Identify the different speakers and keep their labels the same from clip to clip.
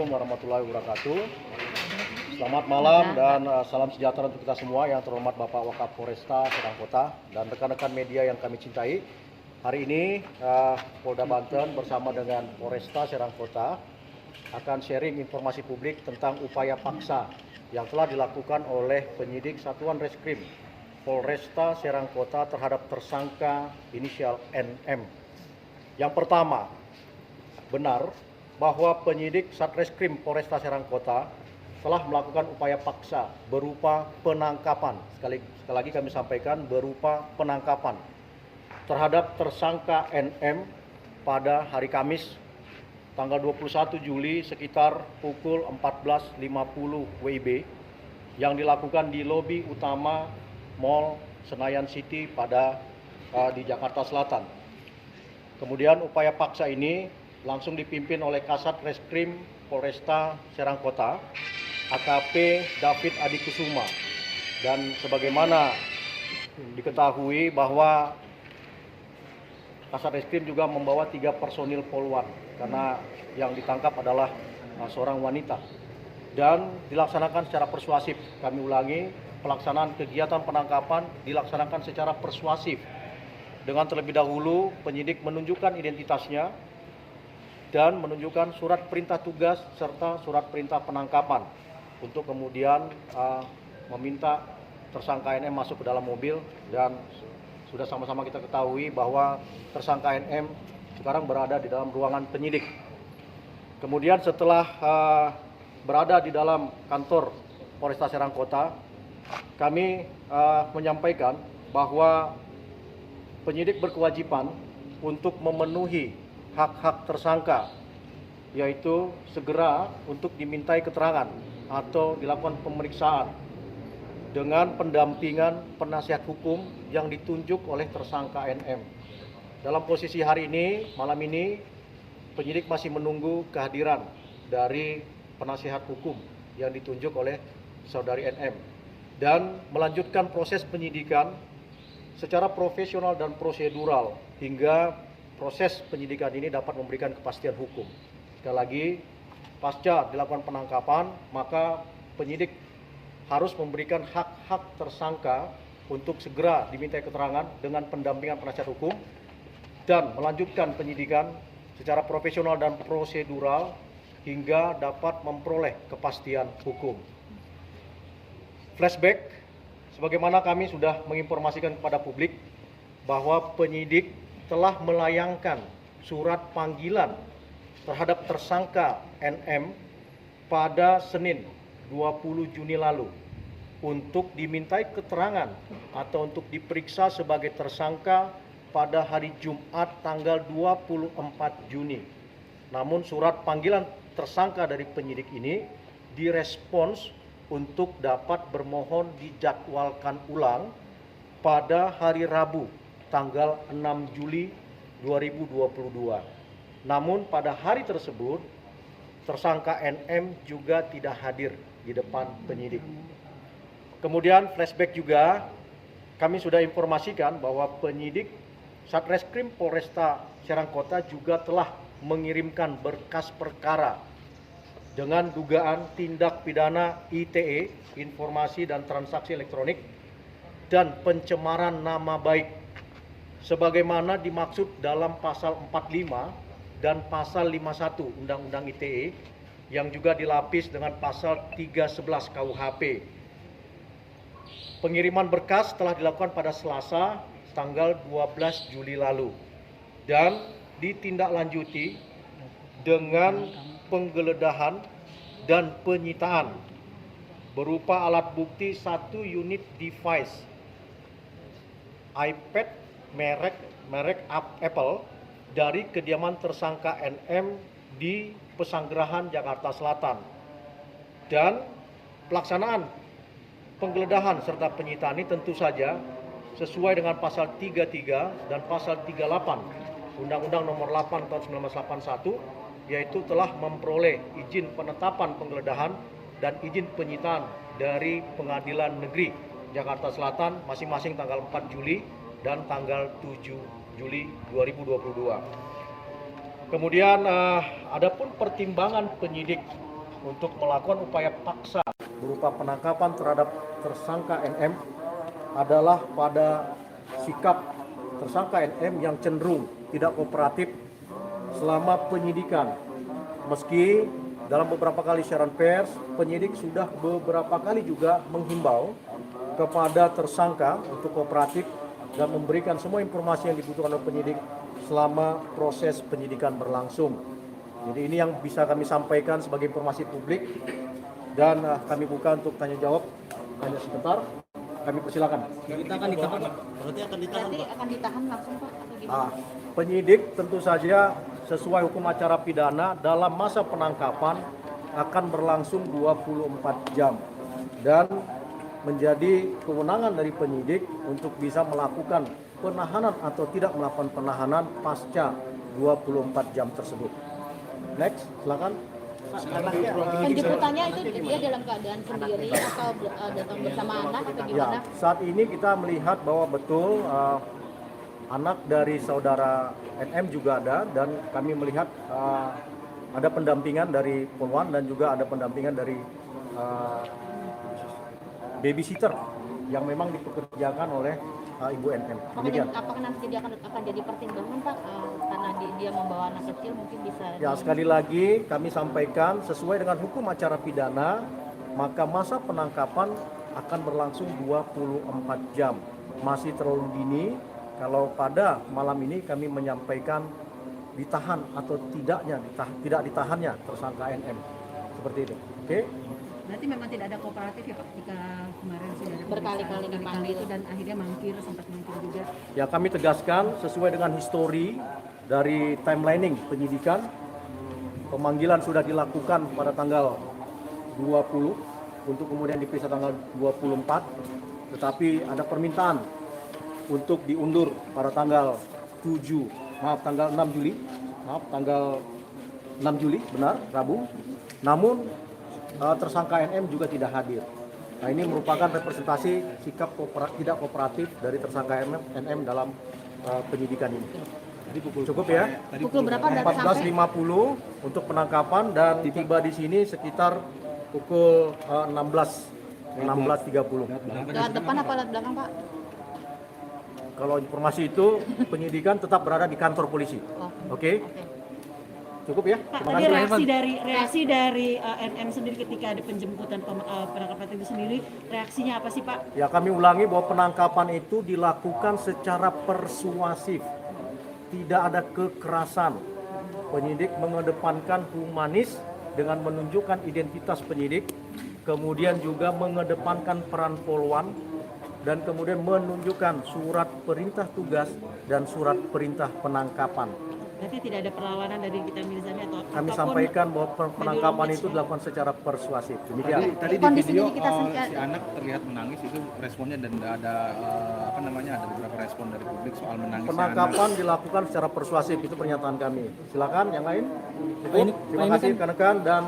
Speaker 1: Assalamualaikum warahmatullahi wabarakatuh. Selamat malam dan salam sejahtera untuk kita semua yang terhormat Bapak Wakapolresta Serang Kota dan rekan-rekan media yang kami cintai. Hari ini Polda Banten bersama dengan Polresta Serang Kota akan sharing informasi publik tentang upaya paksa yang telah dilakukan oleh penyidik Satuan Reskrim Polresta Serang Kota terhadap tersangka inisial NM. Yang pertama, benar bahwa penyidik Satreskrim Polresta Serang Kota telah melakukan upaya paksa berupa penangkapan. Sekali lagi kami sampaikan berupa penangkapan terhadap tersangka NM pada hari Kamis tanggal 21 Juli sekitar pukul 14.50 WIB yang dilakukan di lobi utama Mall Senayan City di Jakarta Selatan. Kemudian upaya paksa ini langsung dipimpin oleh Kasat Reskrim Polresta Serang Kota, AKP David Adi Kusuma. Dan sebagaimana diketahui bahwa Kasat Reskrim juga membawa 3 personil Polwan karena yang ditangkap adalah seorang wanita. Dan dilaksanakan secara persuasif. Kami ulangi, pelaksanaan kegiatan penangkapan dilaksanakan secara persuasif. Dengan terlebih dahulu penyidik menunjukkan identitasnya dan menunjukkan surat perintah tugas serta surat perintah penangkapan untuk kemudian meminta tersangka NM masuk ke dalam mobil. Dan sudah sama-sama kita ketahui bahwa tersangka NM sekarang berada di dalam ruangan penyidik. Kemudian setelah berada di dalam kantor Polresta Serang Kota, kami menyampaikan bahwa penyidik berkewajiban untuk memenuhi hak-hak tersangka, yaitu segera untuk dimintai keterangan atau dilakukan pemeriksaan dengan pendampingan penasihat hukum yang ditunjuk oleh tersangka NM. Dalam posisi hari ini, malam ini, penyidik masih menunggu kehadiran dari penasihat hukum yang ditunjuk oleh saudari NM dan melanjutkan proses penyidikan secara profesional dan prosedural hingga proses penyidikan ini dapat memberikan kepastian hukum. Sekali lagi, pasca dilakukan penangkapan, maka penyidik harus memberikan hak-hak tersangka untuk segera dimintai keterangan dengan pendampingan penasihat hukum dan melanjutkan penyidikan secara profesional dan prosedural hingga dapat memperoleh kepastian hukum. Flashback, sebagaimana kami sudah menginformasikan kepada publik bahwa penyidik telah melayangkan surat panggilan terhadap tersangka NM pada Senin 20 Juni lalu untuk dimintai keterangan atau untuk diperiksa sebagai tersangka pada hari Jumat tanggal 24 Juni. Namun surat panggilan tersangka dari penyidik ini direspons untuk dapat bermohon dijadwalkan ulang pada hari Rabu tanggal 6 Juli 2022. Namun pada hari tersebut tersangka NM juga tidak hadir di depan penyidik. Kemudian flashback juga kami sudah informasikan bahwa penyidik Satreskrim Polresta Serang Kota juga telah mengirimkan berkas perkara dengan dugaan tindak pidana ITE, informasi dan transaksi elektronik, dan pencemaran nama baik sebagaimana dimaksud dalam pasal 45 dan pasal 51 Undang-Undang ITE yang juga dilapis dengan pasal 311 KUHP. Pengiriman berkas telah dilakukan pada Selasa tanggal 12 Juli lalu dan ditindaklanjuti dengan penggeledahan dan penyitaan berupa alat bukti 1 unit device iPad merek Apple dari kediaman tersangka NM di Pesanggerahan, Jakarta Selatan. Dan pelaksanaan penggeledahan serta penyitaan ini tentu saja sesuai dengan pasal 33 dan pasal 38 Undang-Undang Nomor 8 Tahun 1981, yaitu telah memperoleh izin penetapan penggeledahan dan izin penyitaan dari Pengadilan Negeri Jakarta Selatan masing-masing tanggal 4 Juli dan tanggal 7 Juli 2022. Kemudian adapun pertimbangan penyidik untuk melakukan upaya paksa berupa penangkapan terhadap tersangka NM adalah pada sikap tersangka NM yang cenderung tidak kooperatif selama penyidikan. Meski dalam beberapa kali siaran pers, penyidik sudah beberapa kali juga menghimbau kepada tersangka untuk kooperatif dan memberikan semua informasi yang dibutuhkan oleh penyidik selama proses penyidikan berlangsung. Jadi ini yang bisa kami sampaikan sebagai informasi publik dan kami buka untuk tanya jawab. Hanya sebentar, kami persilakan.
Speaker 2: Kita akan ditahan, berarti akan ditahan, Pak.
Speaker 3: Akan ditahan langsung, Pak, atau gimana?
Speaker 1: Penyidik tentu saja sesuai hukum acara pidana dalam masa penangkapan akan berlangsung 24 jam dan menjadi kewenangan dari penyidik untuk bisa melakukan penahanan atau tidak melakukan penahanan pasca 24 jam tersebut. Next, silakan.
Speaker 3: Penjemputannya itu dia dalam keadaan sendiri atau datang bersama anak atau gimana?
Speaker 1: Ya, saat ini kita melihat bahwa betul anak dari saudara NM juga ada dan kami melihat ada pendampingan dari Polwan dan juga ada pendampingan dari babysitter yang memang dipekerjakan oleh Ibu NM.
Speaker 3: Apakah nanti dia akan jadi pertimbangan, Pak, karena dia membawa anak kecil mungkin bisa?
Speaker 1: Ya, sekali lagi kami sampaikan sesuai dengan hukum acara pidana, maka masa penangkapan akan berlangsung 24 jam. Masih terlalu dini kalau pada malam ini kami menyampaikan ditahan atau tidak ditahannya tersangka NM. Seperti itu. Oke?
Speaker 4: Berarti memang tidak ada kooperatif ya Pak, jika kemarin sudah ada
Speaker 3: Berkali-kali dipanggil
Speaker 4: itu dan akhirnya sempat mangkir juga.
Speaker 1: Ya, kami tegaskan sesuai dengan histori dari timelining penyidikan, pemanggilan sudah dilakukan pada tanggal 20 untuk kemudian diperiksa tanggal 24, tetapi ada permintaan untuk diundur pada tanggal 6 Juli, tanggal 6 Juli, benar, Rabu. Namun tersangka NM juga tidak hadir. Nah, ini merupakan representasi sikap tidak kooperatif dari tersangka NM dalam penyidikan ini. Jadi cukup ya.
Speaker 3: Pukul berapa dan
Speaker 1: 14.50 untuk penangkapan dan tiba di sini sekitar pukul 16.30.
Speaker 3: Lewat depan apa lewat belakang, Pak?
Speaker 1: Kalau informasi itu penyidikan tetap berada di kantor polisi. Oke. Cukup ya.
Speaker 4: Pak,
Speaker 1: Terima
Speaker 4: tadi
Speaker 1: kasih.
Speaker 4: reaksi dari NM sendiri ketika ada penjemputan penangkapan itu sendiri, reaksinya apa sih Pak?
Speaker 1: Ya, kami ulangi bahwa penangkapan itu dilakukan secara persuasif. Tidak ada kekerasan. Penyidik mengedepankan humanis dengan menunjukkan identitas penyidik, kemudian juga mengedepankan peran Polwan, dan kemudian menunjukkan surat perintah tugas dan surat perintah penangkapan.
Speaker 4: Berarti tidak ada perlawanan dari Gita Mirzani atau apapun?
Speaker 1: Kami sampaikan bahwa penangkapan itu dilakukan secara persuasif. Demikian.
Speaker 2: Tadi di
Speaker 3: Kondisi
Speaker 2: video
Speaker 3: ini kita
Speaker 2: si anak terlihat menangis, itu responnya dan ada ada beberapa respon dari publik soal menangis.
Speaker 1: Penangkapan dilakukan secara persuasif, itu pernyataan kami. Silakan yang lain. Cukup. Terima kasih rekan-rekan dan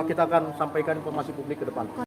Speaker 1: kita akan sampaikan informasi publik ke depan.